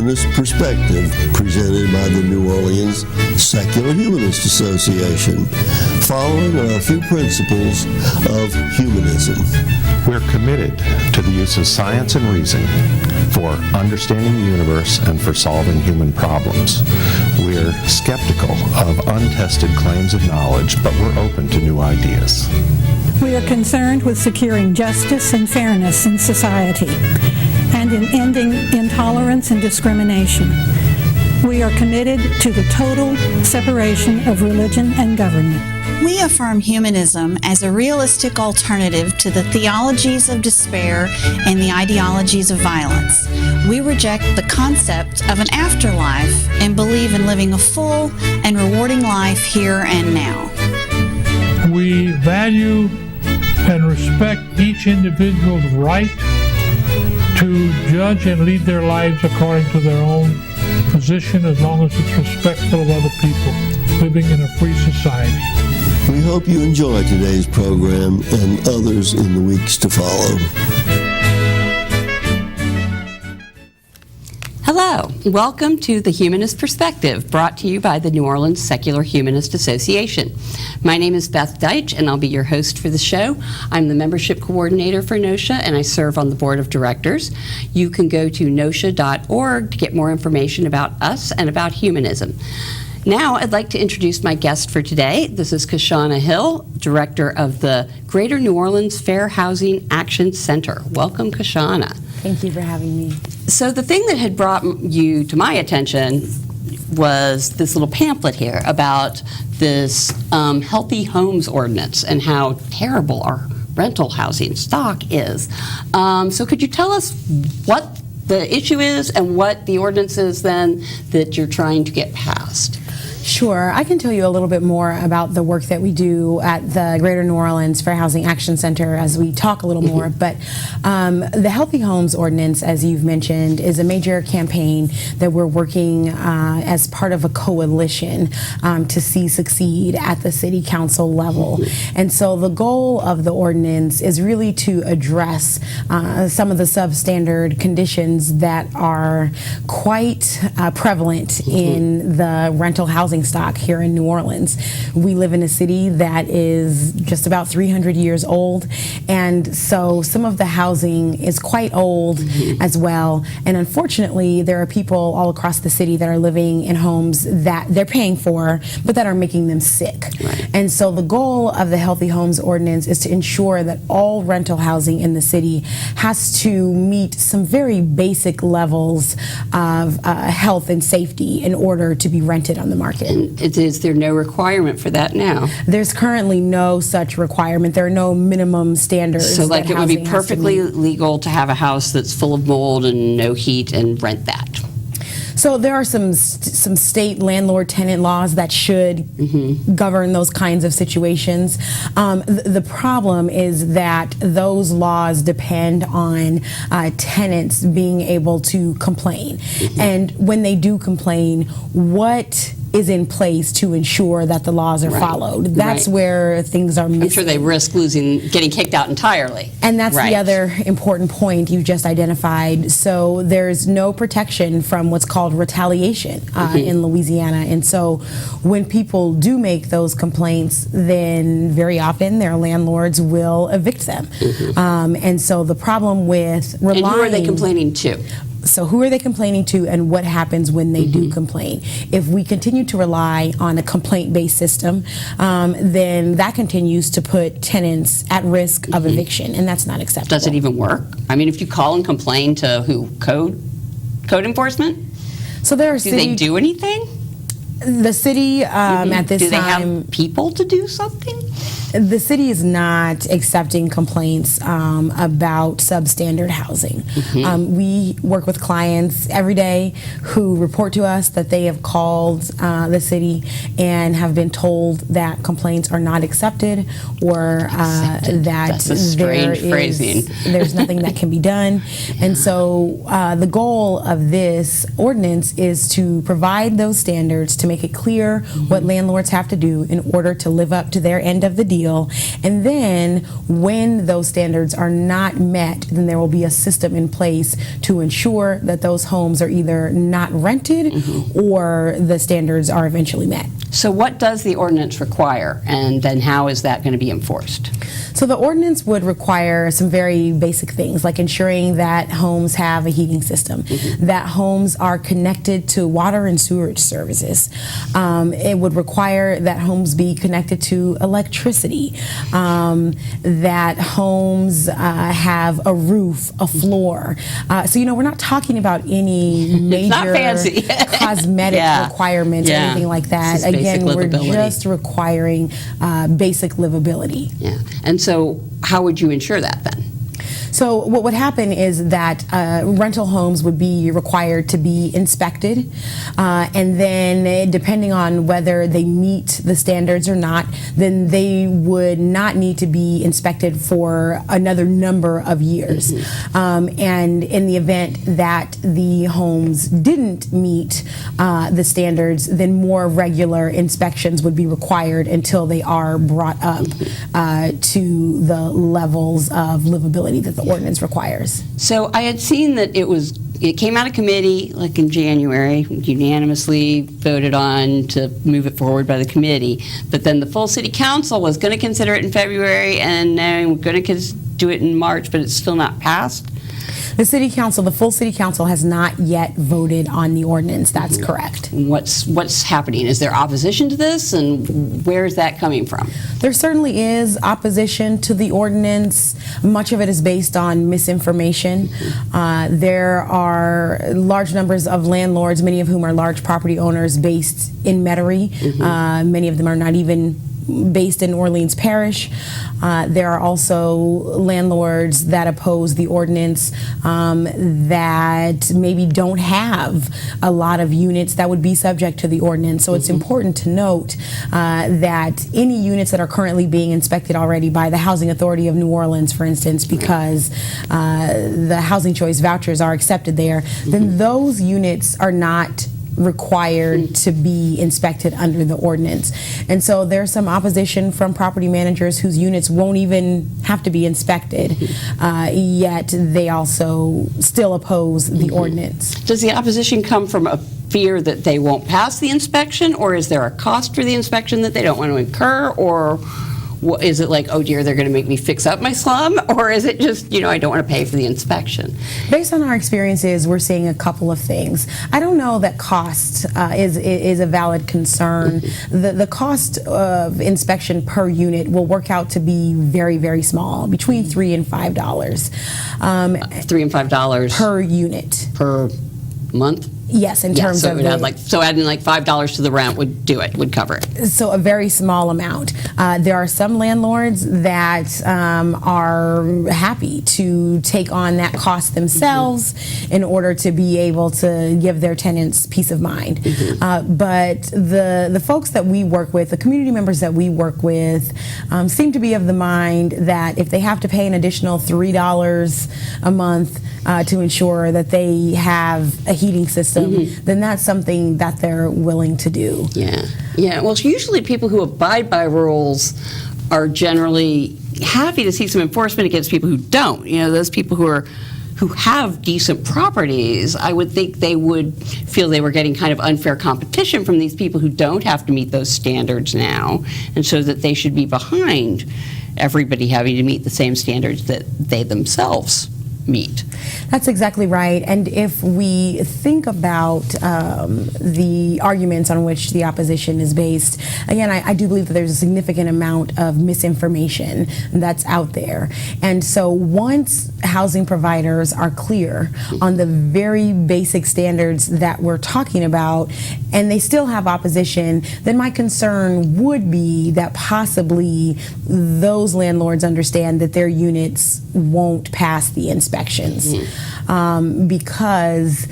Humanist Perspective, presented by the New Orleans Secular Humanist Association, following a few principles of humanism. We're committed to the use of science and reason for understanding the universe and for solving human problems. We're skeptical of untested claims of knowledge, but we're open to new ideas. We are concerned with securing justice and fairness in society and in ending intolerance and discrimination. We are committed to the total separation of religion and government. We affirm humanism as a realistic alternative to the theologies of despair and the ideologies of violence. We reject the concept of an afterlife and believe in living a full and rewarding life here and now. We value and respect each individual's right to judge and lead their lives according to their own position, as long as it's respectful of other people, living in a free society. We hope you enjoy today's program and others in the weeks to follow. Hello, welcome to the Humanist Perspective, brought to you by the New Orleans Secular Humanist Association. My name is Beth Deitch, and I'll be your host for the show. I'm the membership coordinator for NOSHA, and I serve on the board of directors. You can go to nosha.org to get more information about us and about humanism. Now, I'd like to introduce my guest for today. This is Cashauna Hill, director of the Greater New Orleans Fair Housing Action Center. Welcome, Cashauna. Thank you for having me. So the thing that had brought you to my attention was this little pamphlet here about this Healthy Homes Ordinance and how terrible our rental housing stock is. So could you tell us what the issue is and what the ordinance is then that you're trying to get passed? Sure. I can tell you a little bit more about the work that we do at the Greater New Orleans Fair Housing Action Center as we talk a little more. But the Healthy Homes Ordinance, as you've mentioned, is a major campaign that we're working as part of a coalition to see succeed at the city council level. And so the goal of the ordinance is really to address some of the substandard conditions that are quite prevalent in the rental housing stock here in New Orleans. We live in a city that is just about 300 years old, and so some of the housing is quite old as well. And unfortunately, there are people all across the city that are living in homes that they're paying for, but that are making them sick. Right. And so the goal of the Healthy Homes Ordinance is to ensure that all rental housing in the city has to meet some very basic levels of health and safety in order to be rented on the market. And is there no requirement for that now? There's currently no such requirement. There are no minimum standards. So like it would be perfectly legal to have a house that's full of mold and no heat and rent that? So there are some state landlord-tenant laws that should govern those kinds of situations. The problem is that those laws depend on tenants being able to complain. And when they do complain, what is in place to ensure that the laws are followed? That's where things are missing. I'm sure they risk getting kicked out entirely. And that's the other important point you just identified. So there's no protection from what's called retaliation in Louisiana. And so when people do make those complaints, then very often their landlords will evict them. And so the problem with relying... And who are they complaining to? So who are they complaining to, and what happens when they do complain? If we continue to rely on a complaint-based system, then that continues to put tenants at risk of eviction, and that's not acceptable. Does it even work? I mean, if you call and complain to who? Code enforcement? So there are do they do anything? The city at this time... Do they have people to do something? The city is not accepting complaints about substandard housing. We work with clients every day who report to us that they have called the city and have been told that complaints are not accepted, or that That's a strange phrasing. There's nothing that can be done. And so the goal of this ordinance is to provide those standards, to make it clear what landlords have to do in order to live up to their end of the deal, appeal. And then when those standards are not met, then there will be a system in place to ensure that those homes are either not rented or the standards are eventually met. So what does the ordinance require, and then how is that going to be enforced? So the ordinance would require some very basic things, like ensuring that homes have a heating system, that homes are connected to water and sewerage services. It would require that homes be connected to electricity, that homes have a roof, a floor. So, we're not talking about any major fancy. cosmetic requirements or anything like that. Again, we're just requiring basic livability. Yeah. And so how would you ensure that then? So what would happen is that rental homes would be required to be inspected, and then depending on whether they meet the standards or not, then they would not need to be inspected for another number of years. And in the event that the homes didn't meet the standards, then more regular inspections would be required until they are brought up to the levels of livability that the ordinance requires. So I had seen that it came out of committee like in January, unanimously voted on to move it forward by the committee, but then the full city council was going to consider it in February, and now we're going to do it in March, but it's still not passed. The city council, the full city council, has not yet voted on the ordinance. That's correct. What's happening? Is there opposition to this, and where is that coming from? There certainly is opposition to the ordinance. Much of it is based on misinformation. There are large numbers of landlords, many of whom are large property owners based in Metairie. Many of them are not even based in Orleans Parish. There are also landlords that oppose the ordinance that maybe don't have a lot of units that would be subject to the ordinance. So it's important to note that any units that are currently being inspected already by the Housing Authority of New Orleans, for instance, because the housing choice vouchers are accepted there, then those units are not required to be inspected under the ordinance. And so there's some opposition from property managers whose units won't even have to be inspected, yet they also still oppose the ordinance. Does the opposition come from a fear that they won't pass the inspection, or is there a cost for the inspection that they don't want to incur, or is it like, oh dear, they're going to make me fix up my slum, or is it just, I don't want to pay for the inspection? Based on our experiences, we're seeing a couple of things. I don't know that cost is a valid concern. The cost of inspection per unit will work out to be very, very small, between $3 and $5. $3 and $5 per unit. Per month? Yes, in terms so of adding like $5 to the rent would cover it. So a very small amount. There are some landlords that are happy to take on that cost themselves in order to be able to give their tenants peace of mind. But the folks that we work with, the community members that we work with, seem to be of the mind that if they have to pay an additional $3 a month to ensure that they have a heating system, then that's something that they're willing to do. Yeah. Well, usually people who abide by rules are generally happy to see some enforcement against people who don't. Those people who have decent properties, I would think they would feel they were getting kind of unfair competition from these people who don't have to meet those standards now, and so that they should be behind everybody having to meet the same standards that they themselves meet. That's exactly right. And if we think about the arguments on which the opposition is based, again, I do believe that there's a significant amount of misinformation that's out there. And so once housing providers are clear on the very basic standards that we're talking about, and they still have opposition, then my concern would be that possibly those landlords understand that their units won't pass the inspections. Because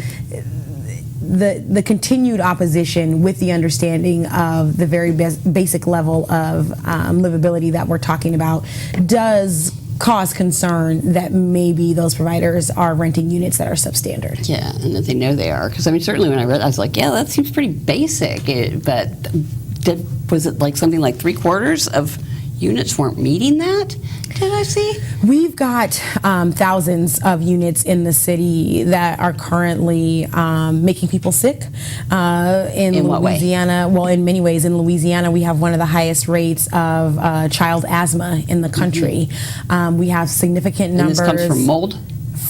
the continued opposition with the understanding of the very basic level of livability that we're talking about does cause concern that maybe those providers are renting units that are substandard. Yeah, and that they know they are. Because certainly when I read it, I was like, yeah, that seems pretty basic. But was it like something like 3/4 of units weren't meeting that, did I see? We've got thousands of units in the city that are currently making people sick. In what way? Louisiana, well, in many ways, in Louisiana, we have one of the highest rates of child asthma in the country. We have significant numbers. And this comes from mold?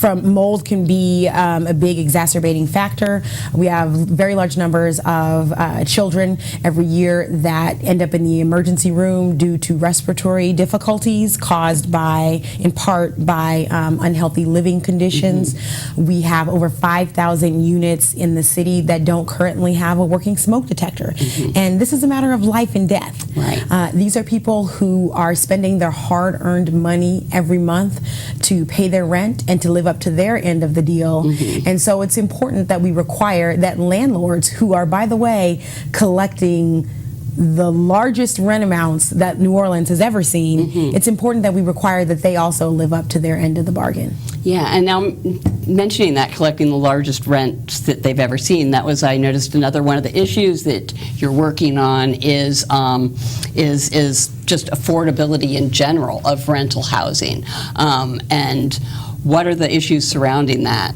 Mold can be a big exacerbating factor. We have very large numbers of children every year that end up in the emergency room due to respiratory difficulties caused in part by unhealthy living conditions. We have over 5,000 units in the city that don't currently have a working smoke detector. And this is a matter of life and death. Right. These are people who are spending their hard-earned money every month to pay their rent and to live up to their end of the deal. And so it's important that we require that landlords, who are, by the way, collecting the largest rent amounts that New Orleans has ever seen, it's important that we require that they also live up to their end of the bargain. Yeah, and now mentioning that, collecting the largest rents that they've ever seen, that was, I noticed, another one of the issues that you're working on is just affordability in general of rental housing. And what are the issues surrounding that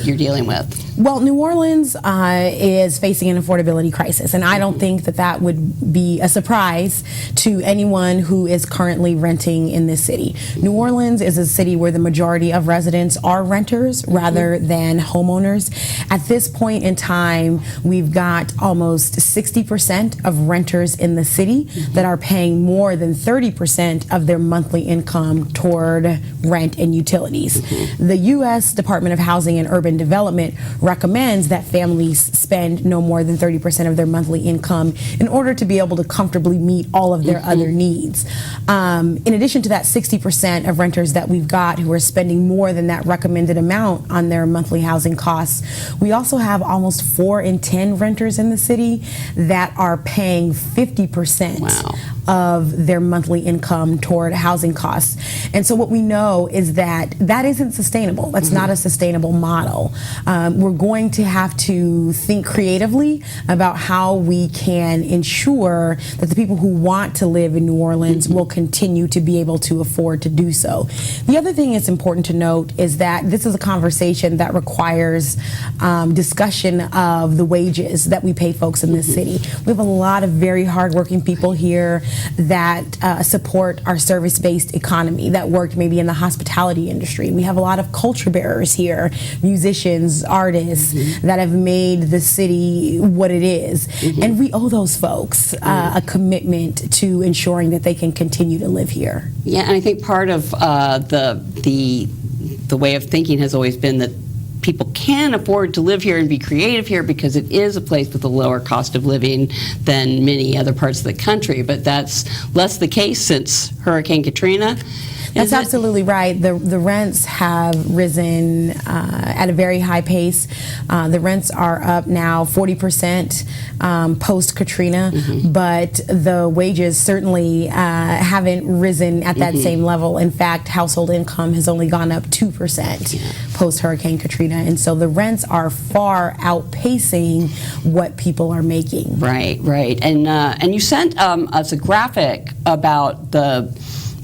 you're dealing with? Well, New Orleans is facing an affordability crisis, and I don't think that would be a surprise to anyone who is currently renting in this city. New Orleans is a city where the majority of residents are renters rather than homeowners. At this point in time, we've got almost 60% of renters in the city that are paying more than 30% of their monthly income toward rent and utilities. The U.S. Department of Housing and Urban Development recommends that families spend no more than 30% of their monthly income in order to be able to comfortably meet all of their other needs. In addition to that 60% of renters that we've got who are spending more than that recommended amount on their monthly housing costs, we also have almost 4 in 10 renters in the city that are paying 50% of their monthly income toward housing costs. And so what we know is that isn't sustainable. That's not a sustainable model. We're going to have to think creatively about how we can ensure that the people who want to live in New Orleans will continue to be able to afford to do so. The other thing that's important to note is that this is a conversation that requires discussion of the wages that we pay folks in this city. We have a lot of very hardworking people here that support our service-based economy, that work maybe in the hospitality industry. We have a lot of culture bearers here, musicians, artists that have made the city what it is. And we owe those folks a commitment to ensuring that they can continue to live here. Yeah, and I think part of the way of thinking has always been that people can afford to live here and be creative here because it is a place with a lower cost of living than many other parts of the country. But that's less the case since Hurricane Katrina. That's absolutely right. The rents have risen at a very high pace. The rents are up now 40% post-Katrina, but the wages certainly haven't risen at that same level. In fact, household income has only gone up 2% post-Hurricane Katrina, and so the rents are far outpacing what people are making. Right. And you sent us a graphic about the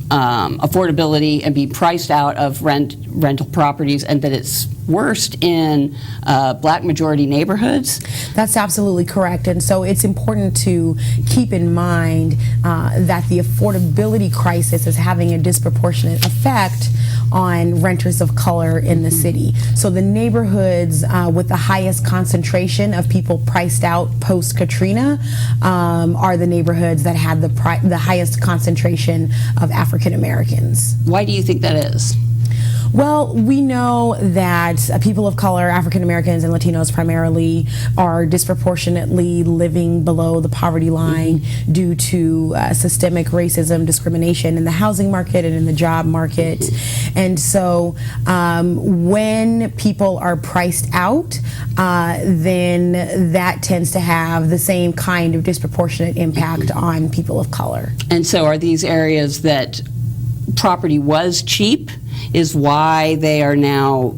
affordability and be priced out of rental properties, and that it's worst in black majority neighborhoods. That's absolutely correct. And so it's important to keep in mind that the affordability crisis is having a disproportionate effect on renters of color in the city. So the neighborhoods with the highest concentration of people priced out post-Katrina are the neighborhoods that had the highest concentration of African Americans. Why do you think that is? Well, we know that people of color, African Americans and Latinos primarily, are disproportionately living below the poverty line due to systemic racism, discrimination in the housing market and in the job market. And so when people are priced out, then that tends to have the same kind of disproportionate impact on people of color. And so are these areas that property was cheap is why they are now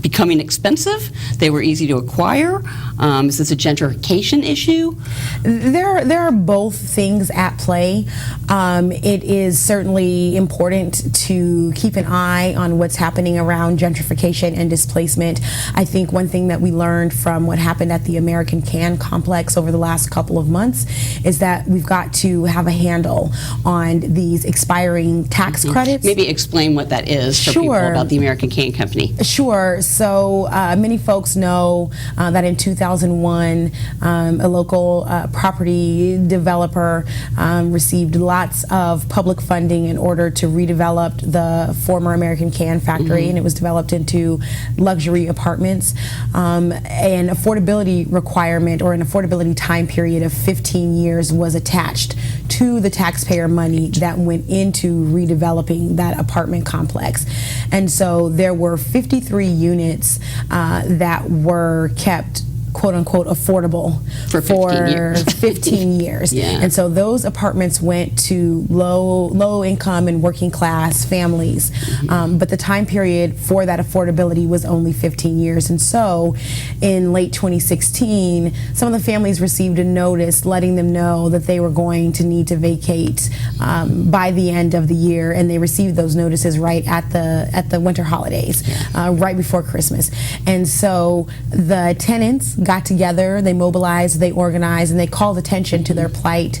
becoming expensive? They were easy to acquire? Is this a gentrification issue? There are both things at play. It is certainly important to keep an eye on what's happening around gentrification and displacement. I think one thing that we learned from what happened at the American Can complex over the last couple of months is that we've got to have a handle on these expiring tax credits. Maybe explain what that is for people about the American Can Company. Sure. So many folks know that in 2001, a local property developer received lots of public funding in order to redevelop the former American Can factory, and it was developed into luxury apartments. An affordability requirement or an affordability time period of 15 years was attached to the taxpayer money that went into redeveloping that apartment complex. And so there were 53 units that were kept quote unquote affordable for 15 years. Yeah. And so those apartments went to low income and working class families. But the time period for that affordability was only 15 years. And so in late 2016, some of the families received a notice letting them know that they were going to need to vacate by the end of the year. And they received those notices right at the winter holidays, right before Christmas. And so the tenants got together, they mobilized, they organized, and they called attention to their plight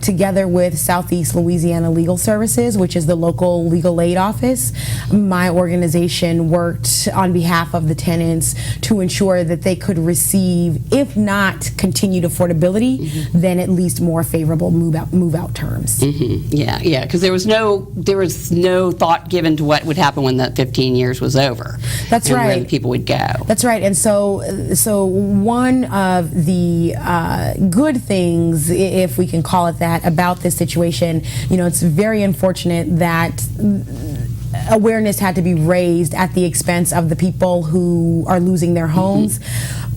together with Southeast Louisiana Legal Services, which is the local legal aid office. My organization worked on behalf of the tenants to ensure that they could receive, if not continued affordability, then at least more favorable move out terms. Yeah, because there was no thought given to what would happen when that 15 years was over. That's right. And where people would go. That's right. And so one of the good things, if we can call it that, about this situation, it's very unfortunate that awareness had to be raised at the expense of the people who are losing their homes.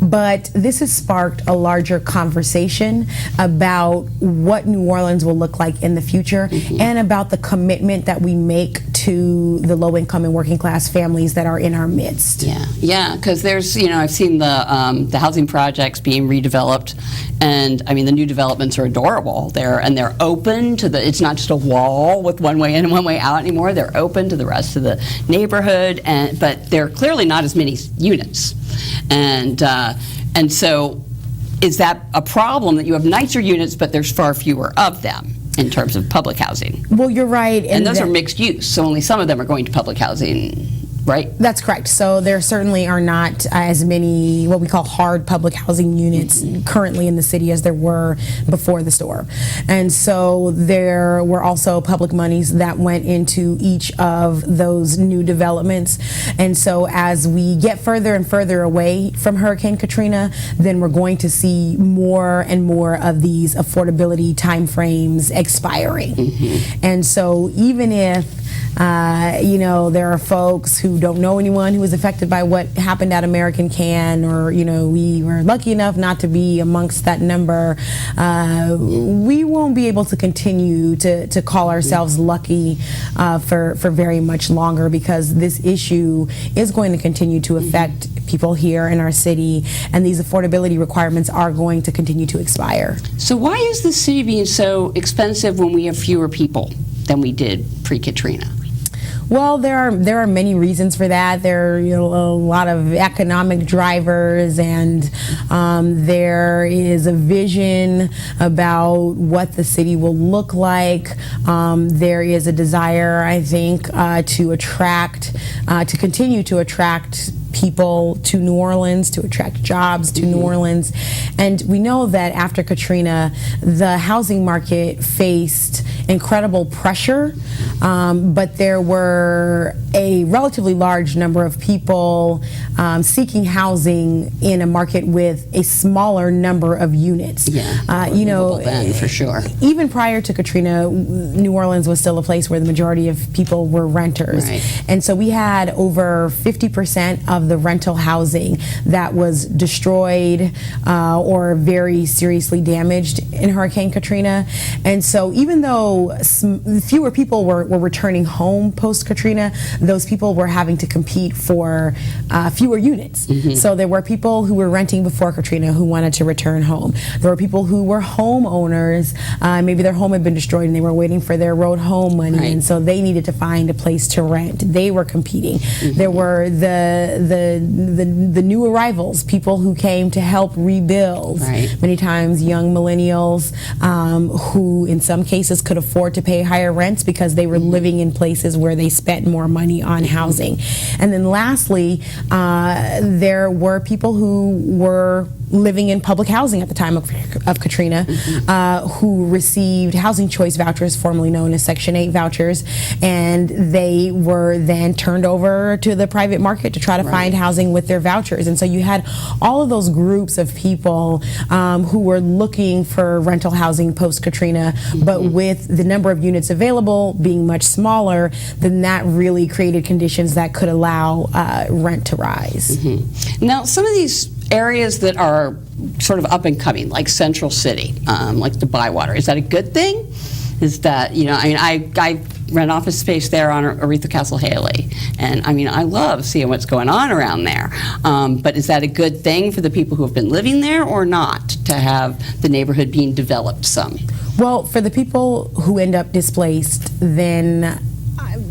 But this has sparked a larger conversation about what New Orleans will look like in the future and about the commitment that we make to the low-income and working-class families that are in our midst. Yeah, because there's, I've seen the housing projects being redeveloped, and I mean the new developments are adorable. They're open to it's not just a wall with one way in and one way out anymore. They're open to the rest of the neighborhood, but they're clearly not as many units. And so is that a problem that you have nicer units, but there's far fewer of them in terms of public housing? Well, you're right. And those are mixed use, so only some of them are going to public housing, right? That's correct. So there certainly are not as many what we call hard public housing units currently in the city as there were before the storm. And so there were also public monies that went into each of those new developments. And so as we get further and further away from Hurricane Katrina, then we're going to see more and more of these affordability timeframes expiring. And so even if there are folks who don't know anyone who was affected by what happened at American Can, or, we were lucky enough not to be amongst that number, we won't be able to continue to call ourselves lucky for very much longer, because this issue is going to continue to affect people here in our city, and these affordability requirements are going to continue to expire. So why is the city being so expensive when we have fewer people than we did pre-Katrina? Well, there are many reasons for that. There are a lot of economic drivers, and there is a vision about what the city will look like. There is a desire, I think, to continue to attract people to New Orleans, to attract jobs to New Orleans. And we know that after Katrina, the housing market faced incredible pressure, but there were a relatively large number of people seeking housing in a market with a smaller number of units. Then, for sure. Even prior to Katrina, New Orleans was still a place where the majority of people were renters. Right. And so we had over 50% of of the rental housing that was destroyed or very seriously damaged in Hurricane Katrina. And so even though fewer people were returning home post-Katrina, those people were having to compete for fewer units. So there were people who were renting before Katrina who wanted to return home. There were people who were homeowners. Maybe their home had been destroyed and they were waiting for their road home money, and so they needed to find a place to rent. They were competing. There were the new arrivals, people who came to help rebuild. Many times young millennials who in some cases could afford to pay higher rents because they were living in places where they spent more money on housing. And then lastly, there were people who were living in public housing at the time of Katrina, who received housing choice vouchers, formerly known as Section 8 vouchers, and they were then turned over to the private market to try to find housing with their vouchers. And so you had all of those groups of people who were looking for rental housing post-Katrina, but with the number of units available being much smaller, then that really created conditions that could allow rent to rise. Now, some of these areas that are sort of up and coming, like Central City, like the Bywater, is that a good thing? Is that, you know, I mean, I rent office space there on Aretha Castle Haley, and I mean, I love seeing what's going on around there. But is that a good thing for the people who have been living there or not, to have the neighborhood being developed some? Well, for the people who end up displaced, then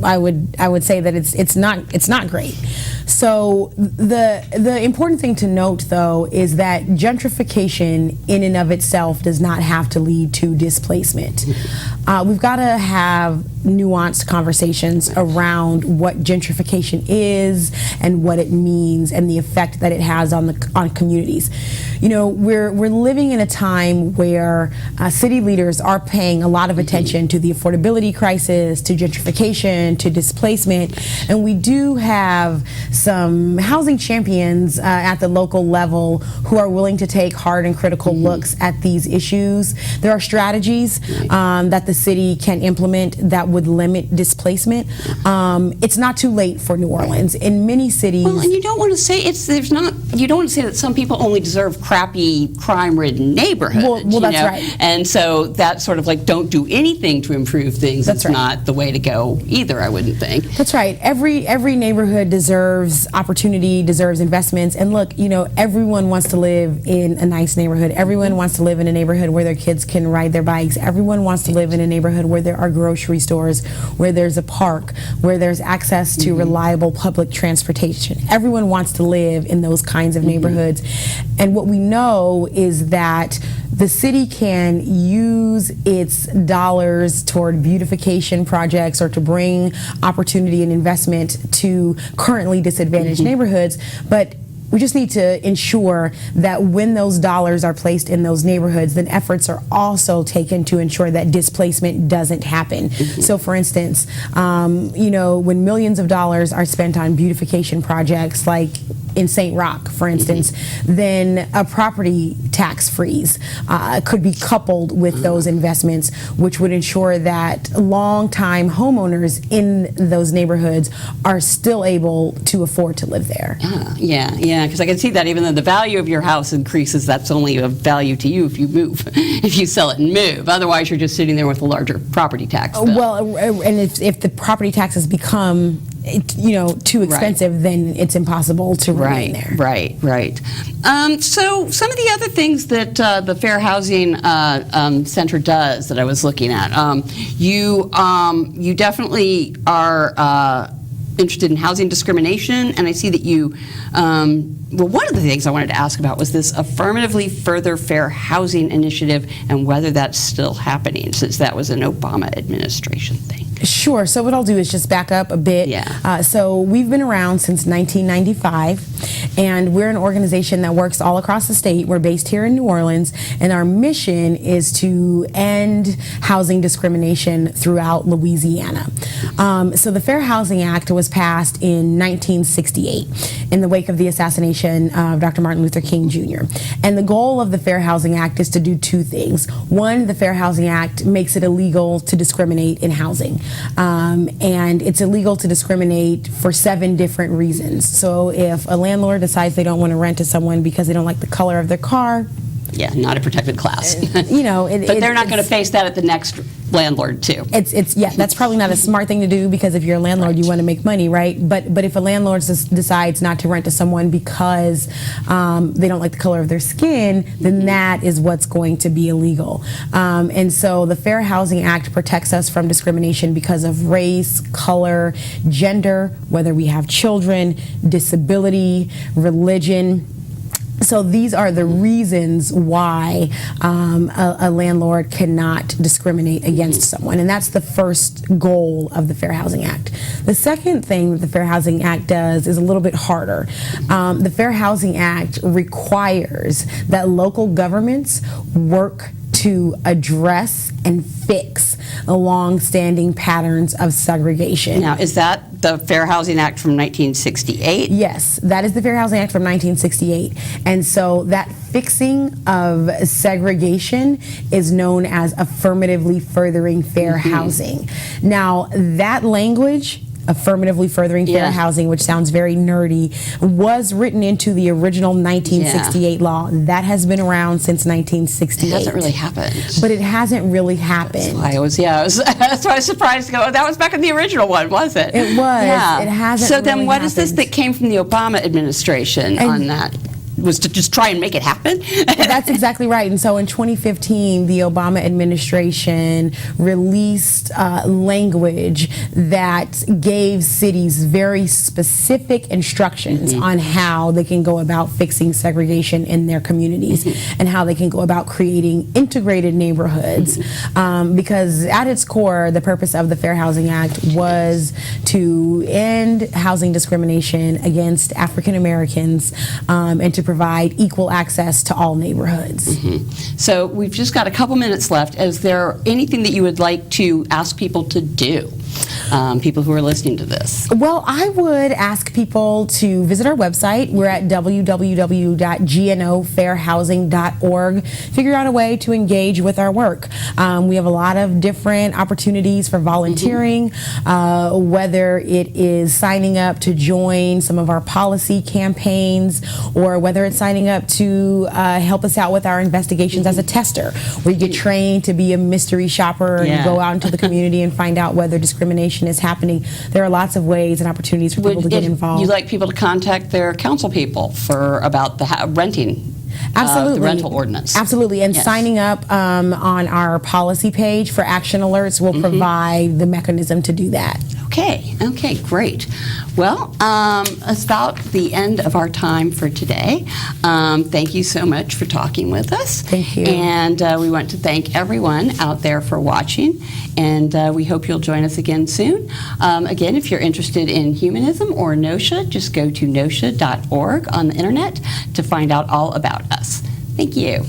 I would say that it's not great. So the important thing to note, though, is that gentrification in and of itself does not have to lead to displacement. We've got to have nuanced conversations around what gentrification is and what it means and the effect that it has on communities. You know, we're living in a time where city leaders are paying a lot of attention to the affordability crisis, to gentrification, to displacement, and we do have some housing champions at the local level who are willing to take hard and critical looks at these issues. There are strategies that the city can implement that would limit displacement. It's not too late for New Orleans. In many cities, well, and you don't want to say you don't want to say that some people only deserve crappy, crime-ridden neighborhoods. Well, that's right. And so that sort of like don't do anything to improve things. That's not the way to go either, I wouldn't think. That's right. Every neighborhood deserves opportunity, deserves investments. And look, you know, everyone wants to live in a nice neighborhood. Everyone wants to live in a neighborhood where their kids can ride their bikes. Everyone wants to live in a neighborhood where there are grocery stores, where there's a park, where there's access to reliable public transportation. Everyone wants to live in those kinds of neighborhoods. And what we know is that the city can use its dollars toward beautification projects or to bring opportunity and investment to currently disadvantaged neighborhoods, but we just need to ensure that when those dollars are placed in those neighborhoods, then efforts are also taken to ensure that displacement doesn't happen. So for instance, you know, when millions of dollars are spent on beautification projects like in St. Roch, for instance, then a property tax freeze could be coupled with those investments, which would ensure that long-time homeowners in those neighborhoods are still able to afford to live there. Yeah, because I can see that even though the value of your house increases, that's only of value to you if you move, if you sell it and move. Otherwise, you're just sitting there with a larger property tax bill. Well, and if the property taxes become too expensive, then it's impossible to remain there. Right. So some of the other things that the Fair Housing Center does that I was looking at, you definitely are interested in housing discrimination, and I see that you, well, one of the things I wanted to ask about was this Affirmatively Further Fair Housing Initiative and whether that's still happening, since that was an Obama administration thing. Sure. So what I'll do is just back up a bit. So we've been around since 1995, and we're an organization that works all across the state. We're based here in New Orleans, and our mission is to end housing discrimination throughout Louisiana. So the Fair Housing Act was passed in 1968 in the wake of the assassination of Dr. Martin Luther King Jr. And the goal of the Fair Housing Act is to do two things. One, the Fair Housing Act makes it illegal to discriminate in housing. And it's illegal to discriminate for 7 different reasons. So if a landlord decides they don't want to rent to someone because they don't like the color of their car, Yeah, not a protected class. you know, But they're not going to face that at the next landlord, too. Yeah, that's probably not a smart thing to do, because if you're a landlord, you want to make money, right? But if a landlord decides not to rent to someone because they don't like the color of their skin, then that is what's going to be illegal. And so the Fair Housing Act protects us from discrimination because of race, color, gender, whether we have children, disability, religion. So these are the reasons why a landlord cannot discriminate against someone, and that's the first goal of the Fair Housing Act. The second thing that the Fair Housing Act does is a little bit harder. The Fair Housing Act requires that local governments work to address and fix long-standing patterns of segregation. Now, is that the Fair Housing Act from 1968? Yes, that is the Fair Housing Act from 1968. And so that fixing of segregation is known as affirmatively furthering fair housing. Now, that language, affirmatively furthering fair housing, which sounds very nerdy, was written into the original 1968 law. That has been around since 1968. It hasn't really happened. But it hasn't really happened. That's why I was surprised to go, that was back in the original one, was it? It was. Yeah. It hasn't So really then what is this happened. that came from the Obama administration on that? Was to just try and make it happen? That's exactly right. And so in 2015, the Obama administration released language that gave cities very specific instructions on how they can go about fixing segregation in their communities and how they can go about creating integrated neighborhoods. Because at its core, the purpose of the Fair Housing Act was to end housing discrimination against African Americans and to provide equal access to all neighborhoods. So we've just got a couple minutes left. Is there anything that you would like to ask people to do? People who are listening to this. Well, I would ask people to visit our website. We're at www.gnofairhousing.org. Figure out a way to engage with our work. We have a lot of different opportunities for volunteering, whether it is signing up to join some of our policy campaigns, or whether it's signing up to help us out with our investigations as a tester, where you get trained to be a mystery shopper and you go out into the community and find out whether discrimination is happening. There are lots of ways and opportunities for people to get involved. You'd like people to contact their council people about the renting? Absolutely. The rental ordinance. Absolutely. And signing up on our policy page for action alerts will provide the mechanism to do that. Okay, great. Well, it's about the end of our time for today. Thank you so much for talking with us. Thank you. And we want to thank everyone out there for watching, and we hope you'll join us again soon. Again, if you're interested in humanism or NOSHA, just go to nosha.org on the internet to find out all about us. Thank you.